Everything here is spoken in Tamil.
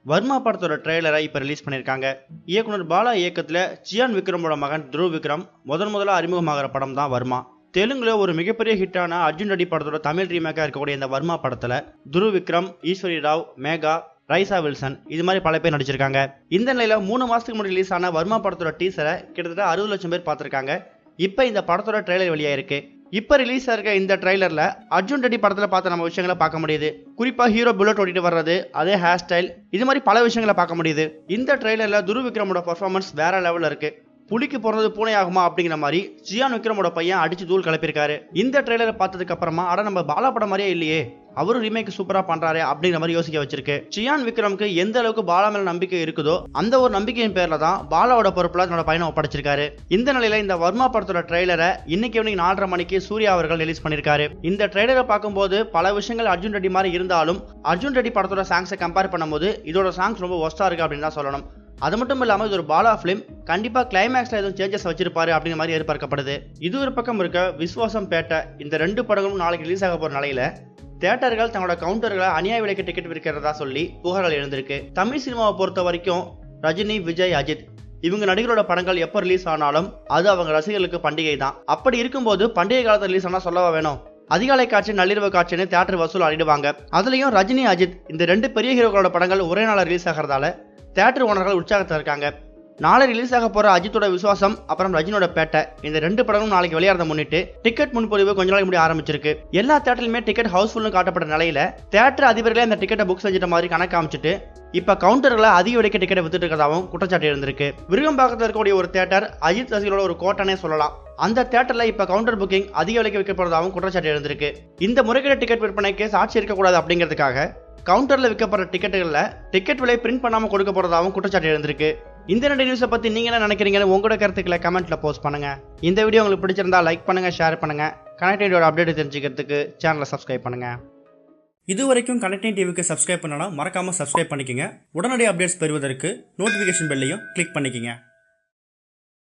வர்மா படத்தோட ட்ரெய்லரை இப்போ ரிலீஸ் பண்ணியிருக்காங்க. இயக்குனர் பாலா இயக்கத்தில் சியான் விக்ரமோட மகன் துருவ் விக்ரம் முதல்ல அறிமுகமாகிற படம் தான் வர்மா. தெலுங்குல ஒரு மிகப்பெரிய ஹிட்டான அர்ஜுன் ரெட்டி படத்தோட தமிழ் ரீமேக்கா இருக்கக்கூடிய இந்த வர்மா படத்துல துருவ் விக்ரம், ஈஸ்வரி ராவ், மேகா, ரைசா வில்சன் இது மாதிரி பல பேர் நடிச்சிருக்காங்க. இந்த நிலையில 3 மாசத்துக்கு முன்னாடி ரிலீஸ் ஆன வர்மா படத்தோட டீசரை கிட்டத்தட்ட 60 லட்சம் பேர் பார்த்திருக்காங்க. இப்போ இந்த படத்தோட ட்ரெய்லர் வெளியாயிருக்கு. இப்போ ரிலீஸ் ஆகிற இந்த ட்ரெய்லர்ல அர்ஜுன் ரெட்டி படத்துல பார்த்த நம்ம விஷயங்களை பார்க்க முடியுது. குறிப்பா ஹீரோ புல்லட் ஓட்டிட்டு வர்றது, அதே ஹேர் ஸ்டைல், இது மாதிரி பல விஷயங்களை பார்க்க முடியுது. இந்த ட்ரெய்லர்ல துருவ் விக்ரமோட பர்ஃபார்மன்ஸ் வேற லெவல்ல இருக்கு. புலிக்கு பிறந்தது பூனை ஆகுமா அப்படிங்கிற மாதிரி சியான் விக்ரமோட பையன் அடிச்சு தூள் கிளப்பியிருக்காரு. இந்த ட்ரெய்லரை பார்த்ததுக்கு அப்புறமா நம்ம பாலா படம் மாதிரியே இல்லையே, அவரும் ரீமேக் சூப்பரா பண்றாரு அப்படிங்கிற மாதிரி யோசிக்க வச்சிருக்கு. சியான் விக்ரமுக்கு எந்த அளவுக்கு பாலா மேல நம்பிக்கை இருக்குதோ அந்த ஒரு நம்பிக்கையின் பேர்ல தான் பாலாவோட பொறுப்புல தன்னோட பையனை ஒப்படைச்சிருக்காரு. இந்த நிலையில இந்த வர்மா படத்தோட ட்ரெய்லரை இன்னைக்கு ஈவினிங் 4:30 மணிக்கு சூர்யா அவர்கள் ரிலீஸ் பண்ணிருக்காரு. இந்த ட்ரெய்லரை பார்க்கும்போது பல விஷயங்கள் அர்ஜுன் ரெட்டி மாதிரி இருந்தாலும் அர்ஜுன் ரெட்டி படத்தோட சாங்ஸை கம்பேர் பண்ணும்போது இதோட சாங்ஸ் ரொம்ப ஒஸ்டா இருக்கு அப்படின்னு தான் சொல்லணும். அது மட்டும் இல்லாம இது ஒரு பாலா பிலிம், கண்டிப்பா கிளைமேக்ஸ்ல எதுவும் சேஞ்சஸ் வச்சிருப்பாரு அப்படிங்கிற மாதிரி எதிர்பார்க்கப்படுது. இது ஒரு பக்கம் இருக்க விஸ்வாசம் பேட்டை இந்த 2 படங்களும் நாளைக்கு ரிலீஸ் ஆக போற நிலையில தியேட்டர்கள் தங்களோட கவுண்டர்களை அநியாய விலைக்கு டிக்கெட் விற்கிறதா சொல்லி புகார்கள் எழுந்திருக்கு. தமிழ் சினிமாவை பொறுத்த வரைக்கும் ரஜினி, விஜய், அஜித் இவங்க நடிகரோட படங்கள் எப்போ ரிலீஸ் ஆனாலும் அது அவங்க ரசிகர்களுக்கு பண்டிகை தான். அப்படி இருக்கும்போது பண்டிகை காலத்தில் ரிலீஸ் ஆனா சொல்லவா வேணும், அதிகாலை காட்சி, நள்ளிரவு காட்சின்னு தியேட்டர் வசூல் அடிடுவாங்க. அதுலயும் ரஜினி, அஜித் இந்த 2 பெரிய ஹீரோக்களோட படங்கள் ஒரே நாள் ரிலீஸ் ஆகிறதால தியேட்டர் ஓனர்கள் உற்சாகத்தில் இருக்காங்க. நாளை ரிலீஸ் ஆக போற அஜித்தோட விசுவாசம் அப்புறம் ரஜினியோட பேட்டை இந்த 2 படங்களும் நாளைக்கு வெளியாறத முன்னிட்டு டிக்கெட் முன்பதிவு கொஞ்ச நாளைக்கு முன்னாடி ஆரம்பிச்சிருக்கு. எல்லா தியேட்டர்லயுமே டிக்கெட் ஹவுஸ்ஃபுல்னு காட்டப்பட்ட நிலையில தியேட்டர் அதிபர்களே அந்த டிக்கெட்டை புக் செஞ்சிட்ட மாதிரி கணக்கு காமிச்சிட்டு இப்ப கவுண்டர்களை அதிக விலைக்கு டிக்கெட்டை வித்துட்டு இருக்கிறதாவும் குற்றச்சாட்டு இருந்திருக்கு. விருகம்பாக்கத்தில் இருக்கக்கூடிய ஒரு தியேட்டர் அஜித் ரசிகர்களோட ஒரு கோட்டனே சொல்லலாம். அந்த தியேட்டர்ல இப்ப கவுண்டர் புக்கிங் அதிக விலைக்கு விற்கப்படுறதாகவும் குற்றச்சாட்டு இருந்திருக்கு. இந்த முறைகேடு டிக்கெட் விற்பனைக்கு சாட்சி இருக்கக்கூடாது அப்படிங்கிறதுக்காக கவுண்டர்ல விற்கப்படுற டிக்கெட்டுகள்ல டிக்கெட் விலை பிரிண்ட் பண்ணாம கொடுக்க போறதாகவும் குற்றச்சாட்டு இருந்திருக்கு. இந்த 2 நியூஸை பத்தி நீங்க என்ன நினைக்கிறீங்கன்னு உங்களோட கருத்துக்களை கமெண்ட்ல போஸ்ட் பண்ணுங்க. இந்த வீடியோ உங்களுக்கு பிடிச்சிருந்தா லைக் பண்ணுங்க, ஷேர் பண்ணுங்க. கனெக்டிவிட்டியோட அப்டேட் தெரிஞ்சுக்கிறதுக்கு சேனலை சப்ஸ்கிரைப் பண்ணுங்க. இது வரைக்கும் கனெக்டிங் டிவிக்கு சப்ஸ்கிரைப் பண்ணனா மறக்காம சப்ஸ்கிரைப் பண்ணிக்கங்க. உடனடி அப்டேட்ஸ் பெறுவதற்கு நோட்டிபிகேஷன் பெல்லையும் கிளிக் பண்ணிக்கங்க.